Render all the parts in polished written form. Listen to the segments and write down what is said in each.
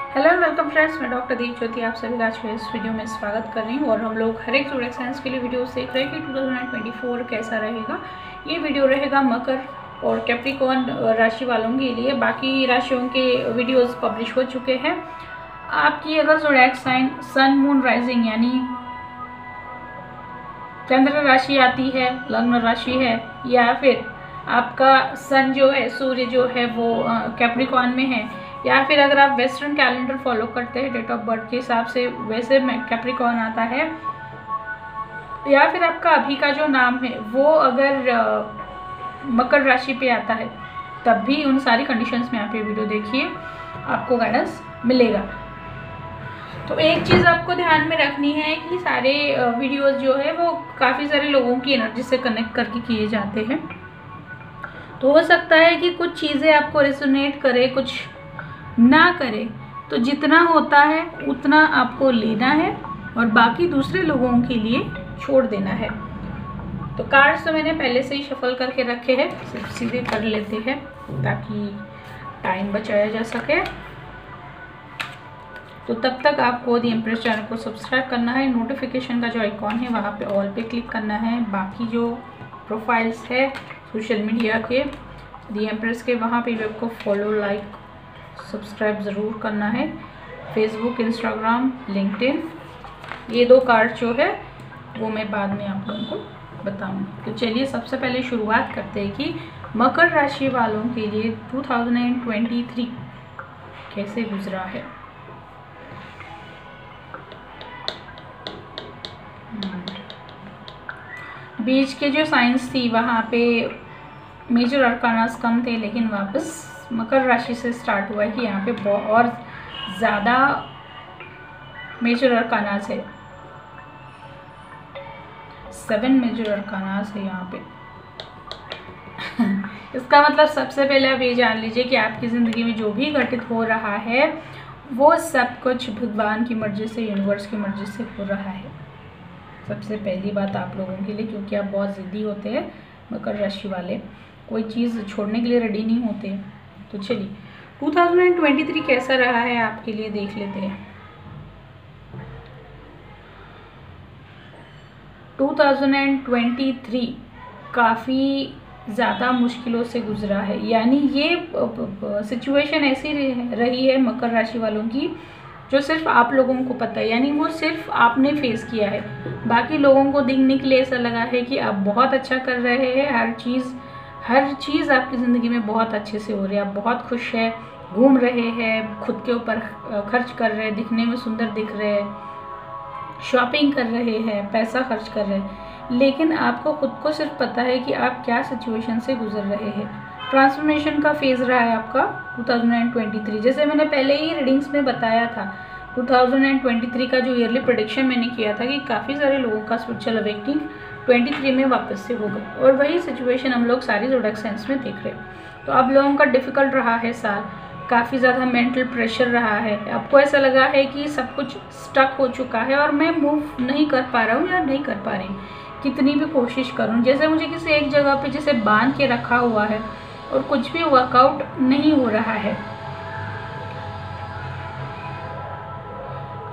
Hello and welcome friends, मैं doctor दीप ज्योति आप सभी का आज के इस वीडियो में स्वागत कर रही हूँ। और हम लोग हर एक जोड़े साइंस के लिए वीडियोस देख रहे हैं कि 2024 कैसा रहेगा। ये वीडियो रहेगा मकर और कैप्रिकॉर्न राशि वालों के लिए। बाकी राशियों के वीडियोस पब्लिश हो चुके हैं। आपकी अगर जोड़ैक साइन सन मून राइजिंग यानी चंद्र राशि आती है, लग्न राशि है, या फिर आपका सन जो है, सूर्य जो है वो कैप्रिकॉर्न में है, या फिर अगर आप वेस्टर्न कैलेंडर फॉलो करते हैं डेट ऑफ बर्थ के हिसाब से वैसे कैप्रिकॉर्न आता है, या फिर आपका अभी का जो नाम है वो अगर मकर राशि पे आता है, तब भी उन सारी कंडीशंस में आप ये वीडियो देखिए, आपको गाइडेंस मिलेगा। तो एक चीज़ आपको ध्यान में रखनी है कि सारे वीडियोस जो है वो काफ़ी सारे लोगों की एनर्जी से कनेक्ट करके किए जाते हैं। तो हो सकता है कि कुछ चीज़ें आपको रेजोनेट करे, कुछ ना करे। तो जितना होता है उतना आपको लेना है और बाकी दूसरे लोगों के लिए छोड़ देना है। तो कार्ड्स तो मैंने पहले से ही शफल करके रखे हैं, सिर्फ सीधे कर लेते हैं ताकि टाइम बचाया जा सके। तो तब तक आपको दी एम्प्रेस चैनल को सब्सक्राइब करना है, नोटिफिकेशन का जो आइकॉन है वहाँ पे ऑल पे क्लिक करना है। बाकी जो प्रोफाइल्स है सोशल मीडिया के दी एम्प्रेस के, वहाँ पे भी आपको फॉलो, लाइक, सब्सक्राइब ज़रूर करना है। फेसबुक, इंस्टाग्राम, लिंक्डइन, ये 2 कार्ड जो है वो मैं बाद में आप लोगों को बताऊँगी। तो चलिए सबसे पहले शुरुआत करते हैं कि मकर राशि वालों के लिए 2023 कैसे गुजरा है। बीच के जो साइंस थी वहाँ पे मेजर अरकानास कम थे, लेकिन वापस मकर राशि से स्टार्ट हुआ है कि यहाँ पे और ज़्यादा मेजर अरकानास है। 7 मेजर अरकानास है यहाँ पे। इसका मतलब सबसे पहले आप ये जान लीजिए कि आपकी ज़िंदगी में जो भी घटित हो रहा है वो सब कुछ भगवान की मर्जी से, यूनिवर्स की मर्जी से हो रहा है। सबसे पहली बात आप लोगों के लिए, क्योंकि आप बहुत ज़िद्दी होते हैं मकर राशि वाले, कोई चीज़ छोड़ने के लिए रेडी नहीं होते। तो चलिए 2023 कैसा रहा है आपके लिए देख लेते हैं। 2023 काफ़ी ज़्यादा मुश्किलों से गुजरा है। यानी ये सिचुएशन ऐसी रही है मकर राशि वालों की जो सिर्फ आप लोगों को पता है, यानी वो सिर्फ आपने फेस किया है। बाकी लोगों को दिखने के लिए ऐसा लगा है कि आप बहुत अच्छा कर रहे हैं, हर चीज़ आपकी ज़िंदगी में बहुत अच्छे से हो रही है, आप बहुत खुश हैं, घूम रहे हैं, खुद के ऊपर खर्च कर रहे हैं, दिखने में सुंदर दिख रहे हैं, शॉपिंग कर रहे हैं, पैसा खर्च कर रहे हैं, लेकिन आपको खुद को सिर्फ पता है कि आप क्या सिचुएशन से गुजर रहे हैं। ट्रांसफॉर्मेशन का फेज़ रहा है आपका 2023। जैसे मैंने पहले ही रीडिंग्स में बताया था, 2023 का जो ईयरली प्रेडिक्शन मैंने किया था कि काफ़ी सारे लोगों का स्पिरिचुअल अवेकनिंग 23 में वापस से होगा, और वही सिचुएशन हम लोग सारी जोड़ैक साइंस में देख रहे हैं। तो आप लोगों का डिफ़िकल्ट रहा है साल, काफ़ी ज़्यादा मेंटल प्रेशर रहा है, आपको ऐसा लगा है कि सब कुछ स्टक हो चुका है और मैं मूव नहीं कर पा रहा हूँ या नहीं कर पा रही, कितनी भी कोशिश करूँ, जैसे मुझे किसी एक जगह पे जैसे बांध के रखा हुआ है और कुछ भी वर्कआउट नहीं हो रहा है।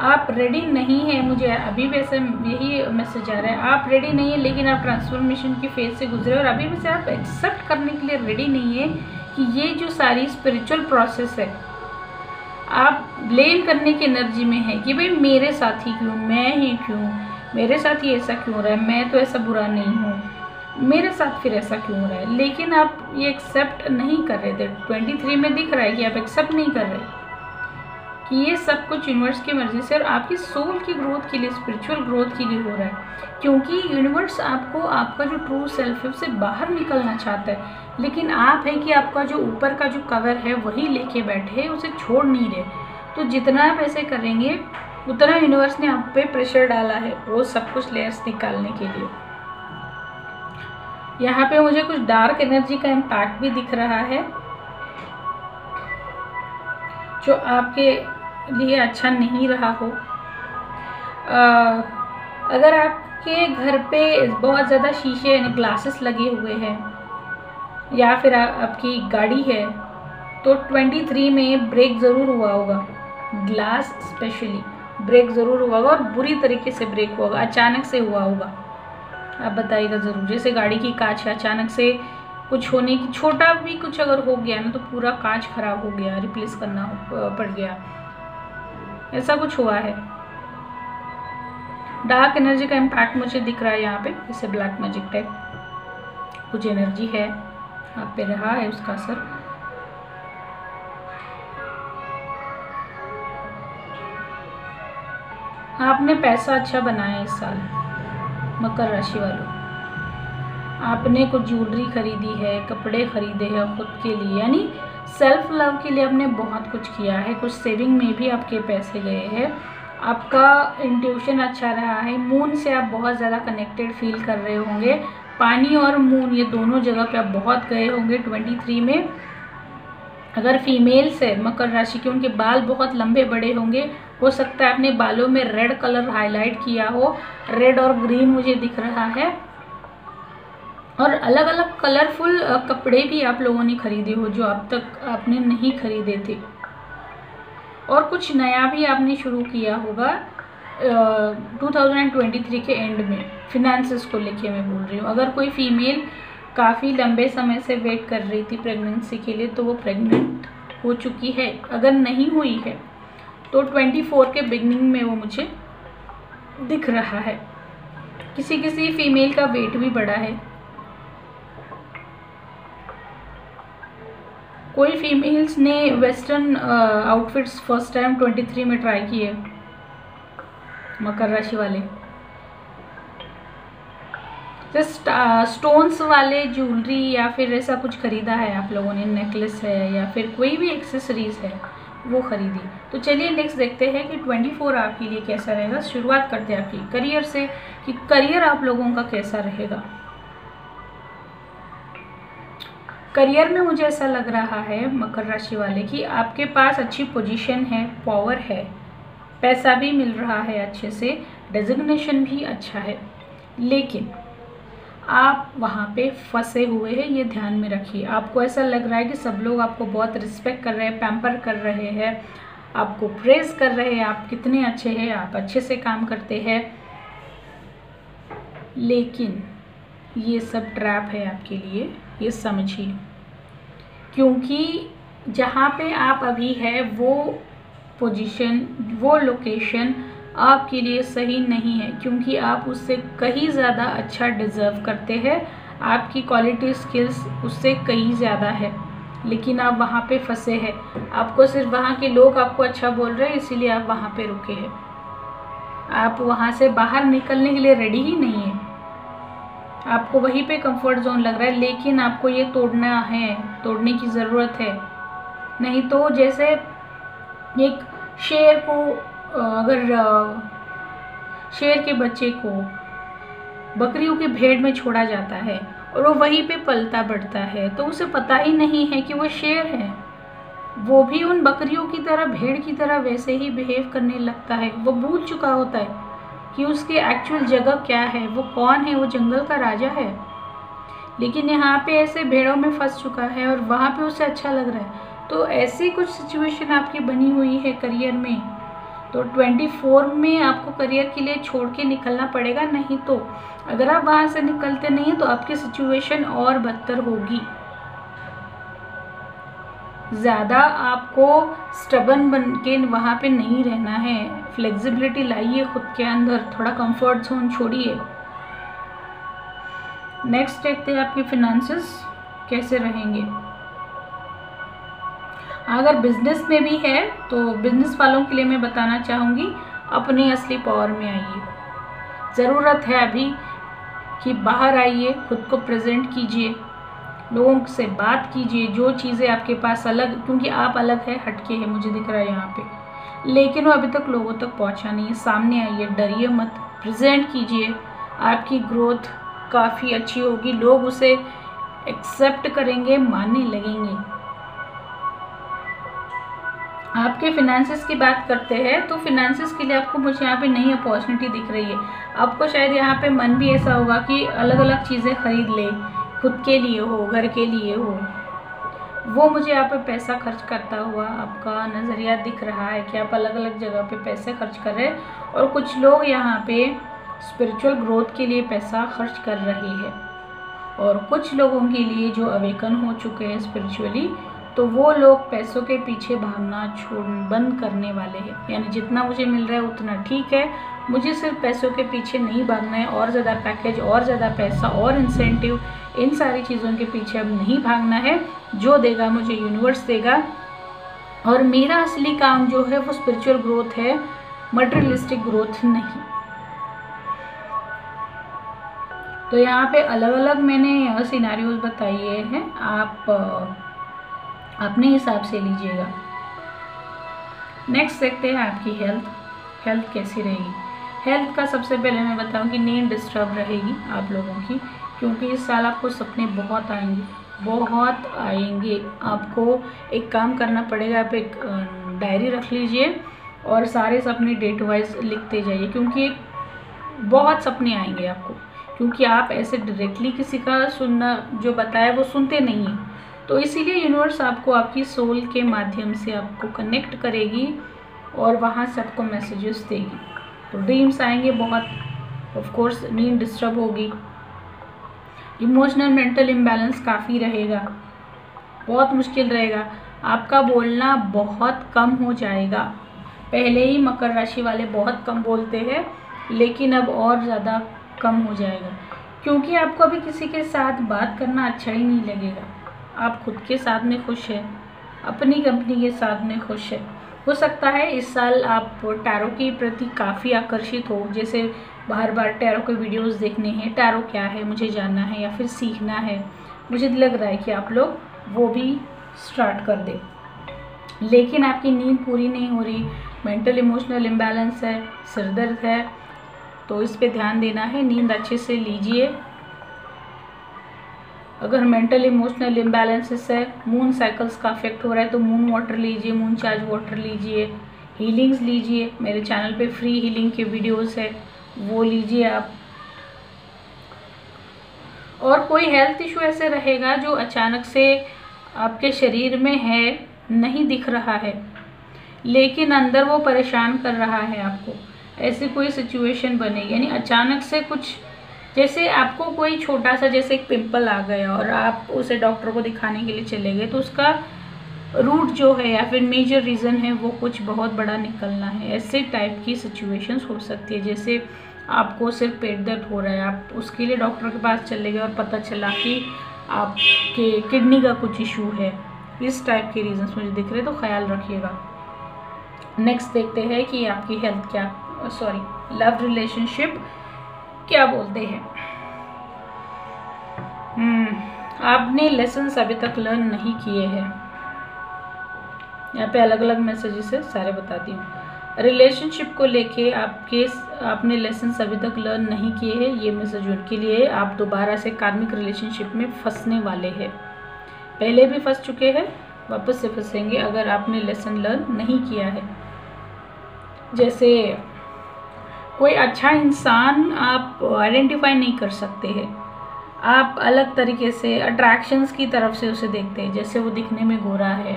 आप रेडी नहीं है, मुझे अभी वैसे यही मैसेज आ रहा है, आप रेडी नहीं है, लेकिन आप ट्रांसफॉर्मेशन की फेज से गुजरे और अभी वैसे आप एक्सेप्ट करने के लिए रेडी नहीं है कि ये जो सारी स्पिरिचुअल प्रोसेस है, आप ब्लेम करने की एनर्जी में है कि भाई मेरे साथ ही क्यों, मैं ही क्यों, मेरे साथ ही ऐसा क्यों हो रहा है, मैं तो ऐसा बुरा नहीं हूँ, मेरे साथ फिर ऐसा क्यों हो रहा है। लेकिन आप ये एक्सेप्ट नहीं कर रहे थे। 23 में दिख रहा है कि आप एक्सेप्ट नहीं कर रहे कि ये सब कुछ यूनिवर्स की मर्जी से और आपकी सोल की ग्रोथ के लिए, स्पिरिचुअल ग्रोथ के लिए हो रहा है, क्योंकि यूनिवर्स आपको आपका जो ट्रू सेल्फ है उससे बाहर निकलना चाहता है, लेकिन आप है कि आपका जो ऊपर का जो कवर है वही लेके बैठे हैं, उसे छोड़ नहीं रहे। तो जितना आप ऐसे करेंगे उतना यूनिवर्स ने आप पे प्रेशर डाला है वो सब कुछ लेयर्स निकालने के लिए। यहाँ पे मुझे कुछ डार्क एनर्जी का इम्पैक्ट भी दिख रहा है जो आपके लिए अच्छा नहीं रहा हो। अगर आपके घर पे बहुत ज़्यादा शीशे यानी ग्लासेस लगे हुए हैं या फिर आपकी गाड़ी है तो 23 में ब्रेक ज़रूर हुआ होगा। ग्लास स्पेशली ब्रेक ज़रूर हुआ होगा और बुरी तरीके से ब्रेक हुआ होगा, अचानक से हुआ होगा। आप बताइएगा ज़रूर। जैसे गाड़ी की कांच अचानक से कुछ होने की, छोटा भी कुछ अगर हो गया ना तो पूरा कांच खराब हो गया, रिप्लेस करना पड़ गया, ऐसा कुछ हुआ है। डार्क एनर्जी का इम्पैक्ट मुझे दिख रहा है यहाँ पे, जैसे ब्लैक मैजिक टाइप कुछ एनर्जी है आप पे रहा है, उसका असर। आपने पैसा अच्छा बनाया इस साल मकर राशि वालों। आपने कुछ ज्वेलरी खरीदी है, कपड़े खरीदे हैं खुद के लिए, यानी सेल्फ लव के लिए आपने बहुत कुछ किया है। कुछ सेविंग में भी आपके पैसे गए हैं। आपका इंट्यूशन अच्छा रहा है। मून से आप बहुत ज़्यादा कनेक्टेड फील कर रहे होंगे। पानी और मून ये दोनों जगह पे आप बहुत गए होंगे 23 में। अगर फीमेल्स है मकर राशि के, उनके बाल बहुत लंबे बड़े होंगे। हो सकता है अपने बालों में रेड कलर हाईलाइट किया हो, रेड और ग्रीन मुझे दिख रहा है। और अलग अलग कलरफुल कपड़े भी आप लोगों ने खरीदे हो जो अब तक आपने नहीं खरीदे थे। और कुछ नया भी आपने शुरू किया होगा 2023 के एंड में। फिनेंसेस को लेके मैं बोल रही हूँ। अगर कोई फीमेल काफ़ी लंबे समय से वेट कर रही थी प्रेगनेंसी के लिए तो वो प्रेग्नेंट हो चुकी है। अगर नहीं हुई है तो 24 के बिगनिंग में वो मुझे दिख रहा है। किसी किसी फीमेल का वेट भी बढ़ा है। कोई फीमेल्स ने वेस्टर्न आउटफिट्स फर्स्ट टाइम 23 में ट्राई किए मकर राशि वाले। स्टोन्स वाले ज्वेलरी या फिर ऐसा कुछ खरीदा है आप लोगों ने, नेकलेस है या फिर कोई भी एक्सेसरीज है वो खरीदी। तो चलिए नेक्स्ट देखते हैं कि 24 आपके लिए कैसा रहेगा। शुरुआत करते हैं आपकी करियर से कि करियर आप लोगों का कैसा रहेगा। करियर में मुझे ऐसा लग रहा है मकर राशि वाले कि आपके पास अच्छी पोजीशन है, पावर है, पैसा भी मिल रहा है अच्छे से, डेजिग्नेशन भी अच्छा है, लेकिन आप वहाँ पे फंसे हुए हैं, ये ध्यान में रखिए। आपको ऐसा लग रहा है कि सब लोग आपको बहुत रिस्पेक्ट कर रहे हैं, पैम्पर कर रहे हैं, आपको प्रेज कर रहे हैं, आप कितने अच्छे हैं, आप अच्छे से काम करते हैं, लेकिन ये सब ट्रैप है आपके लिए, ये समझिए। क्योंकि जहाँ पे आप अभी है वो पोजीशन, वो लोकेशन आपके लिए सही नहीं है, क्योंकि आप उससे कहीं ज़्यादा अच्छा डिज़र्व करते हैं। आपकी क्वालिटी स्किल्स उससे कहीं ज़्यादा है, लेकिन आप वहाँ पे फंसे हैं। आपको सिर्फ वहाँ के लोग आपको अच्छा बोल रहे हैं, इसीलिए आप वहाँ पे रुके हैं। आप वहाँ से बाहर निकलने के लिए रेडी ही नहीं है। आपको वहीं पे कंफर्ट जोन लग रहा है, लेकिन आपको ये तोड़ना है, तोड़ने की ज़रूरत है। नहीं तो जैसे एक शेर को, अगर शेर के बच्चे को बकरियों के भेड़ में छोड़ा जाता है और वो वहीं पे पलता बढ़ता है, तो उसे पता ही नहीं है कि वो शेर है। वो भी उन बकरियों की तरह, भेड़ की तरह वैसे ही बिहेव करने लगता है। वो भूल चुका होता है कि उसकी एक्चुअल जगह क्या है, वो कौन है, वो जंगल का राजा है। लेकिन यहाँ पे ऐसे भेड़ों में फंस चुका है और वहाँ पे उसे अच्छा लग रहा है। तो ऐसी कुछ सिचुएशन आपकी बनी हुई है करियर में। तो 24 में आपको करियर के लिए छोड़ के निकलना पड़ेगा, नहीं तो अगर आप वहाँ से निकलते नहीं हैं तो आपकी सिचुएशन और बदतर होगी। ज़्यादा आपको स्टबन बन के वहाँ पे नहीं रहना है। फ्लेक्सिबिलिटी लाइए खुद के अंदर, थोड़ा कंफर्ट जोन छोड़िए। नेक्स्ट देखते हैं आपके फिनेंसेस कैसे रहेंगे। अगर बिजनेस में भी है तो बिजनेस वालों के लिए मैं बताना चाहूँगी, अपनी असली पावर में आइए। ज़रूरत है अभी कि बाहर आइए, खुद को प्रेजेंट कीजिए, लोगों से बात कीजिए। जो चीज़ें आपके पास अलग, क्योंकि आप अलग है, हटके है, मुझे दिख रहा है यहाँ पे, लेकिन वो अभी तक लोगों तक पहुँचा नहीं है। सामने आइए, डरिए मत, प्रेजेंट कीजिए। आपकी ग्रोथ काफ़ी अच्छी होगी, लोग उसे एक्सेप्ट करेंगे, मानने लगेंगे। आपके फिनेंसेस की बात करते हैं तो फिनेंसेस के लिए आपको मुझे यहाँ पे नई अपॉर्चुनिटी दिख रही है। आपको शायद यहाँ पे मन भी ऐसा होगा कि अलग अलग चीज़ें खरीद ले, खुद के लिए हो, घर के लिए हो, वो मुझे यहाँ पे पैसा खर्च करता हुआ आपका नज़रिया दिख रहा है कि आप अलग अलग जगह पे पैसे खर्च कर रहे हैं, और कुछ लोग यहाँ पे स्पिरिचुअल ग्रोथ के लिए पैसा खर्च कर रहे हैं। और कुछ लोगों के लिए जो अवेकन हो चुके हैं स्पिरिचुअली, तो वो लोग पैसों के पीछे भागना बंद करने वाले हैं। यानी जितना मुझे मिल रहा है उतना ठीक है, मुझे सिर्फ पैसों के पीछे नहीं भागना है, और ज़्यादा पैकेज, और ज़्यादा पैसा, और इंसेंटिव, इन सारी चीज़ों के पीछे अब नहीं भागना है। जो देगा मुझे यूनिवर्स देगा, और मेरा असली काम जो है वो स्पिरिचुअल ग्रोथ है, मटेरियलिस्टिक ग्रोथ नहीं। तो यहाँ पे अलग अलग मैंने सिनारियोज बताइए हैं, आप अपने हिसाब से लीजिएगा। नेक्स्ट देखते हैं आपकी हेल्थ कैसी रहेगी। हेल्थ का सबसे पहले मैं बताऊं कि नींद डिस्टर्ब रहेगी आप लोगों की, क्योंकि इस साल आपको सपने बहुत आएंगे। आपको एक काम करना पड़ेगा, आप एक डायरी रख लीजिए और सारे सपने डेट वाइज लिखते जाइए, क्योंकि बहुत सपने आएंगे आपको, क्योंकि आप ऐसे डायरेक्टली किसी का सुनना जो बताया वो सुनते नहीं हैं। तो इसीलिए यूनिवर्स आपको आपकी सोल के माध्यम से आपको कनेक्ट करेगी और वहाँ से आपको मैसेजेस देगी। तो ड्रीम्स आएंगे बहुत, ऑफ कोर्स नींद डिस्टर्ब होगी, इमोशनल मेंटल इम्बैलेंस काफ़ी रहेगा, बहुत मुश्किल रहेगा, आपका बोलना बहुत कम हो जाएगा। पहले ही मकर राशि वाले बहुत कम बोलते हैं, लेकिन अब और ज़्यादा कम हो जाएगा, क्योंकि आपको अभी किसी के साथ बात करना अच्छा ही नहीं लगेगा। आप खुद के साथ में खुश है, अपनी कंपनी के साथ में खुश है। हो सकता है इस साल आप टैरो के प्रति काफ़ी आकर्षित हो, जैसे बार बार टैरो के वीडियोस देखने हैं, टैरो क्या है मुझे जानना है या फिर सीखना है। मुझे लग रहा है कि आप लोग वो भी स्टार्ट कर दें, लेकिन आपकी नींद पूरी नहीं हो रही, मेंटल इमोशनल इम्बैलेंस है, सिरदर्द है, तो इस पे ध्यान देना है। नींद अच्छे से लीजिए। अगर मेंटल इमोशनल इम्बैलेंसेस है, मून साइकिल्स का अफेक्ट हो रहा है, तो मून वाटर लीजिए, मून चार्ज वाटर लीजिए, हीलिंग्स लीजिए। मेरे चैनल पे फ्री हीलिंग के वीडियोस है, वो लीजिए आप। और कोई हेल्थ इशू ऐसे रहेगा जो अचानक से आपके शरीर में है, नहीं दिख रहा है, लेकिन अंदर वो परेशान कर रहा है आपको, ऐसी कोई सिचुएशन बनेगी। यानी अचानक से कुछ, जैसे आपको कोई छोटा सा जैसे एक पिंपल आ गया और आप उसे डॉक्टर को दिखाने के लिए चले गए, तो उसका रूट जो है या फिर मेजर रीज़न है वो कुछ बहुत बड़ा निकलना है। ऐसे टाइप की सिचुएशंस हो सकती है। जैसे आपको सिर्फ पेट दर्द हो रहा है, आप उसके लिए डॉक्टर के पास चले गए और पता चला कि आपके किडनी का कुछ इशू है। इस टाइप के रीजंस मुझे दिख रहे हैं, तो ख्याल रखिएगा। नेक्स्ट देखते हैं कि आपकी हेल्थ क्या, लव रिलेशनशिप क्या बोलते हैं। आपने लेसन्स अभी तक लर्न नहीं किए हैं। यहाँ पे अलग अलग मैसेजेस है, सारे बताती हूँ। रिलेशनशिप को लेके आपने लेसन्स अभी तक लर्न नहीं किए हैं, ये मैसेज उनके लिए। आप दोबारा से कार्मिक रिलेशनशिप में फंसने वाले हैं। पहले भी फंस चुके हैं, वापस से फंसेंगे अगर आपने लेसन लर्न नहीं किया है। जैसे कोई अच्छा इंसान आप आइडेंटिफाई नहीं कर सकते हैं, आप अलग तरीके से अट्रैक्शंस की तरफ से उसे देखते हैं। जैसे वो दिखने में गोरा है,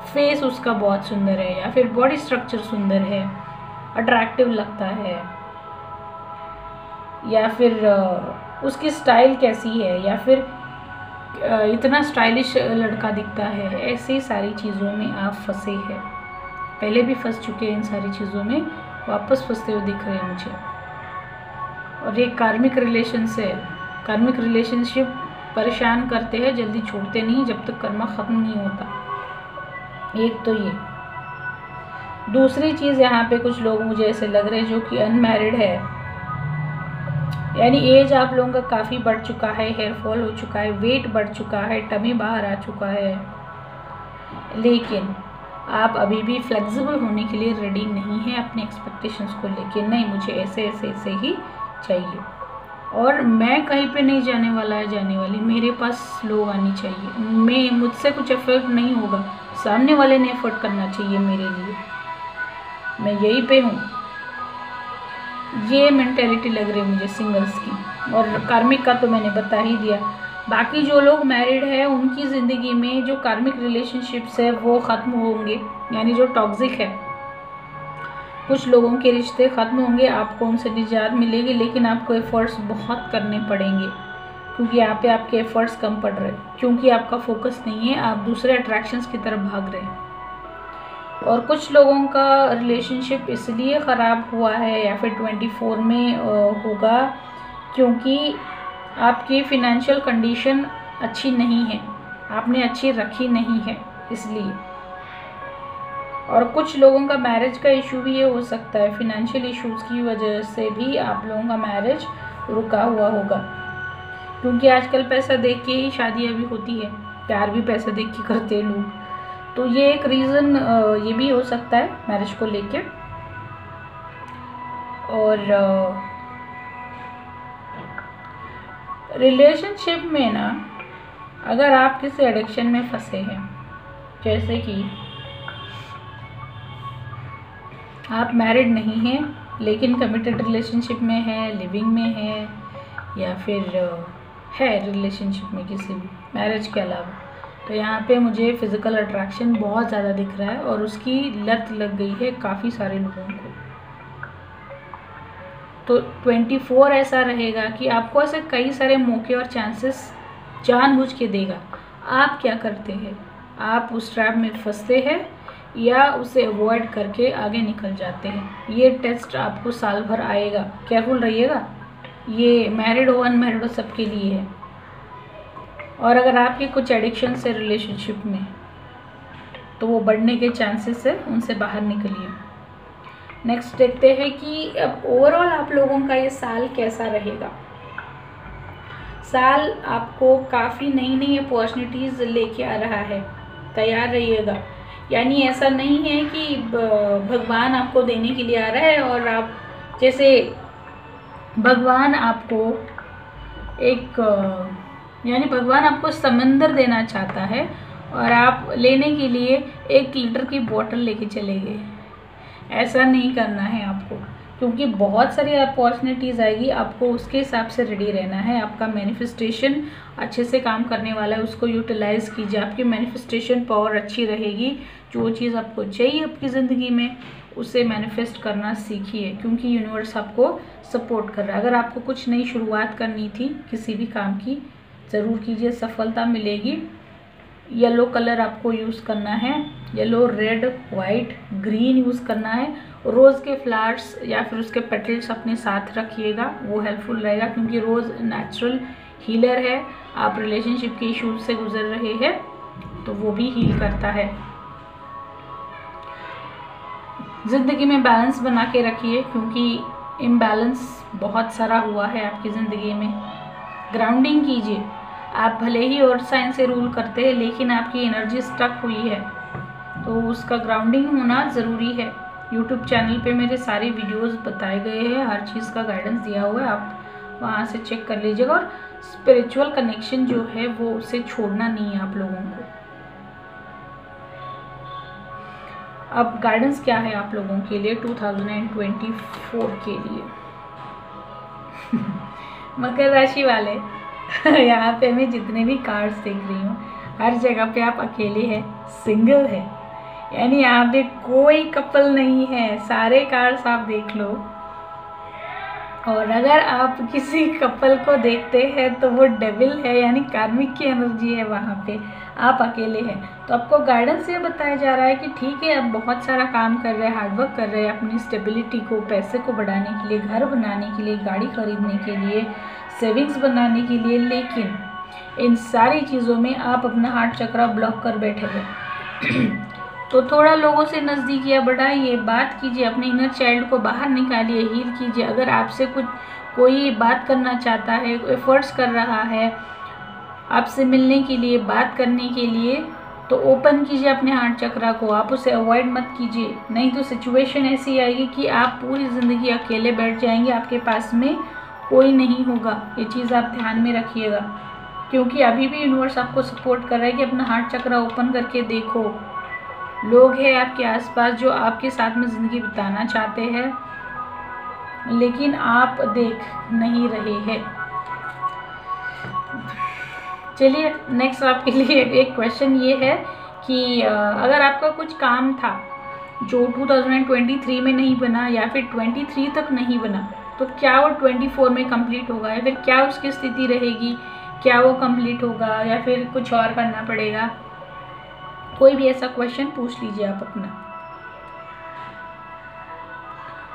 फेस उसका बहुत सुंदर है, या फिर बॉडी स्ट्रक्चर सुंदर है, अट्रैक्टिव लगता है, या फिर उसकी स्टाइल कैसी है, या फिर इतना स्टाइलिश लड़का दिखता है। ऐसी सारी चीज़ों में आप फंसे हैं, पहले भी फंस चुके हैं इन सारी चीज़ों में, वापस फंसते हुए दिख रहे हैं मुझे। और ये कार्मिक रिलेशन से, कार्मिक रिलेशनशिप परेशान करते हैं, जल्दी छोड़ते नहीं जब तक कर्मा ख़त्म नहीं होता। एक तो ये। दूसरी चीज़, यहाँ पे कुछ लोग मुझे ऐसे लग रहे हैं जो कि अनमैरिड है, यानी एज आप लोगों का काफ़ी बढ़ चुका है, हेयर फॉल हो चुका है, वेट बढ़ चुका है, टमी बाहर आ चुका है, लेकिन आप अभी भी फ्लेक्सिबल होने के लिए रेडी नहीं है अपने एक्सपेक्टेशंस को लेके। नहीं, मुझे ऐसे ऐसे ऐसे ही चाहिए, और मैं कहीं पे नहीं जाने वाला है, जाने वाली, मेरे पास लोग आनी चाहिए, मुझसे कुछ एफर्ट नहीं होगा, सामने वाले ने एफर्ट करना चाहिए मेरे लिए, मैं यहीं पे हूँ। ये मेंटेलिटी लग रही है मुझे सिंगल्स की। और कार्मिक का तो मैंने बता ही दिया, बाकी जो लोग मैरिड है उनकी ज़िंदगी में जो कार्मिक रिलेशनशिप्स है वो ख़त्म होंगे, यानी जो टॉक्सिक है कुछ लोगों के रिश्ते ख़त्म होंगे, आपको उनसे निजात मिलेगी। लेकिन आपको एफ़र्ट्स बहुत करने पड़ेंगे क्योंकि यहाँ पे आपके एफ़र्ट्स कम पड़ रहे हैं, क्योंकि आपका फोकस नहीं है, आप दूसरे अट्रैक्शंस की तरफ भाग रहे हैं। और कुछ लोगों का रिलेशनशिप इसलिए ख़राब हुआ है या फिर 24 में होगा क्योंकि आपकी फ़िनेंशियल कंडीशन अच्छी नहीं है, आपने अच्छी रखी नहीं है इसलिए। और कुछ लोगों का मैरिज का इशू भी ये हो सकता है, फ़िनेंशियल इश्यूज़ की वजह से भी आप लोगों का मैरिज रुका हुआ होगा, क्योंकि आजकल पैसा देख के ही शादियाँ भी होती है, प्यार भी पैसा देख के करते हैं लोग। तो ये एक रीज़न ये भी हो सकता है मैरिज को लेके। और रिलेशनशिप में ना अगर आप किसी एडिक्शन में फंसे हैं, जैसे कि आप मैरिड नहीं हैं लेकिन कमिटेड रिलेशनशिप में है, लिविंग में है, या फिर है रिलेशनशिप में किसी भी मैरिज के अलावा, तो यहाँ पे मुझे फ़िज़िकल अट्रैक्शन बहुत ज़्यादा दिख रहा है और उसकी लत लग गई है काफ़ी सारे लोगों को। तो 24 ऐसा रहेगा कि आपको ऐसे कई सारे मौके और चांसेस जानबूझ के देगा। आप क्या करते हैं, आप उस ट्रैप में फंसते हैं या उसे अवॉइड करके आगे निकल जाते हैं। ये टेस्ट आपको साल भर आएगा, केयरफुल रहिएगा। ये मैरिड हो अनमैरिड हो सबके लिए है। और अगर आपके कुछ एडिक्शन है रिलेशनशिप में तो वो बढ़ने के चांसेस है, उनसे बाहर निकलिए। नेक्स्ट देखते हैं कि अब ओवरऑल आप लोगों का ये साल कैसा रहेगा। साल आपको काफ़ी नई नई अपॉर्चुनिटीज़ लेके आ रहा है, तैयार रहिएगा। यानी ऐसा नहीं है कि भगवान आपको देने के लिए आ रहा है और आप जैसे भगवान आपको यानी भगवान आपको समंदर देना चाहता है और आप लेने के लिए 1 लीटर की बोतल लेके चले गए। ऐसा नहीं करना है आपको, क्योंकि बहुत सारी अपॉर्चुनिटीज़ आएगी, आपको उसके हिसाब से रेडी रहना है। आपका मैनिफेस्टेशन अच्छे से काम करने वाला है, उसको यूटिलाइज़ कीजिए। आपकी मैनिफेस्टेशन पावर अच्छी रहेगी। जो चीज़ आपको चाहिए आपकी ज़िंदगी में उसे मैनिफेस्ट करना सीखिए, क्योंकि यूनिवर्स आपको सपोर्ट कर रहा है। अगर आपको कुछ नई शुरुआत करनी थी किसी भी काम की, ज़रूर कीजिए, सफलता मिलेगी। येलो कलर आपको यूज़ करना है, yellow, red, white, green use करना है। रोज़ के फ्लावर्स या फिर उसके पेटल्स अपने साथ रखिएगा, वो हेल्पफुल रहेगा, क्योंकि रोज़ नेचुरल हीलर है। आप रिलेशनशिप के इश्यूज से गुजर रहे हैं तो वो भी हील करता है। ज़िंदगी में बैलेंस बना के रखिए, क्योंकि इम्बैलेंस बहुत सारा हुआ है आपकी ज़िंदगी में। ग्राउंडिंग कीजिए। आप भले ही और साइन से रूल करते हैं लेकिन आपकी एनर्जी स्टक हुई है, तो उसका ग्राउंडिंग होना ज़रूरी है। यूट्यूब चैनल पे मेरे सारे वीडियोस बताए गए हैं, हर चीज़ का गाइडेंस दिया हुआ है, आप वहाँ से चेक कर लीजिएगा। और स्पिरिचुअल कनेक्शन जो है वो उसे छोड़ना नहीं है आप लोगों को। अब गाइडेंस क्या है आप लोगों के लिए 2024 के लिए। मकर राशि वाले यहाँ पे मैं जितने भी कार्ड्स देख रही हूँ, हर जगह पे आप अकेले हैं, सिंगल है, यानी यहाँ पे कोई कपल नहीं है। सारे कार्ड्स आप देख लो, और अगर आप किसी कपल को देखते हैं तो वो डेविल है, यानी कार्मिक की एनर्जी है वहाँ पे, आप अकेले हैं। तो आपको गाइडेंस ये बताया जा रहा है कि ठीक है, आप बहुत सारा काम कर रहे हैं, हार्डवर्क कर रहे हैं अपनी स्टेबिलिटी को, पैसे को बढ़ाने के लिए, घर बनाने के लिए, गाड़ी खरीदने के लिए, सेविंग्स बनाने के लिए, लेकिन इन सारी चीज़ों में आप अपना हार्ट चक्रा ब्लॉक कर बैठे हैं। तो थोड़ा लोगों से नज़दीकियाँ बढ़ाइए, बात कीजिए, अपने इनर चाइल्ड को बाहर निकालिए, हील कीजिए। अगर आपसे कोई बात करना चाहता है, एफर्ट्स कर रहा है आपसे मिलने के लिए, बात करने के लिए, तो ओपन कीजिए अपने हार्ट चक्रा को, आप उसे अवॉइड मत कीजिए। नहीं तो सिचुएशन ऐसी आएगी कि आप पूरी ज़िंदगी अकेले बैठ जाएंगे, आपके पास में कोई नहीं होगा। ये चीज़ आप ध्यान में रखिएगा, क्योंकि अभी भी यूनिवर्स आपको सपोर्ट कर रहा है कि अपना हार्ट चक्रा ओपन करके देखो। लोग हैं आपके आसपास जो आपके साथ में ज़िंदगी बिताना चाहते हैं, लेकिन आप देख नहीं रहे हैं। चलिए नेक्स्ट आपके लिए एक क्वेश्चन ये है कि अगर आपका कुछ काम था जो 2023 में नहीं बना या फिर 23 तक नहीं बना, तो क्या वो 24 में कंप्लीट होगा या फिर क्या उसकी स्थिति रहेगी, क्या वो कंप्लीट होगा या फिर कुछ और करना पड़ेगा? कोई भी ऐसा क्वेश्चन पूछ लीजिए आप अपना।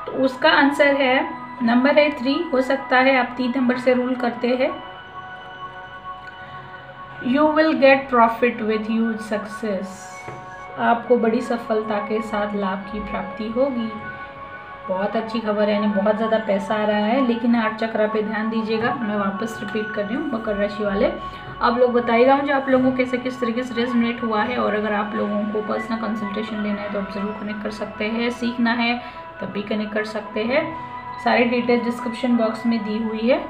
तो उसका आंसर है, नंबर है 3। हो सकता है आप 3 नंबर से रूल करते हैं। You will get profit with huge success. आपको बड़ी सफलता के साथ लाभ की प्राप्ति होगी। बहुत अच्छी खबर है, यानी बहुत ज़्यादा पैसा आ रहा है। लेकिन 8 चक्र पे ध्यान दीजिएगा, मैं वापस रिपीट कर रही हूँ। मकर राशि वाले आप लोग बताइएगा मुझे आप लोगों को कैसे किस तरीके से रेजोनेट हुआ है। और अगर आप लोगों को पर्सनल कंसल्टेशन लेना है तो आप ज़रूर कनेक्ट कर सकते हैं। सीखना है तब भी कनेक्ट कर सकते हैं। सारी डिटेल डिस्क्रिप्शन बॉक्स में दी हुई है।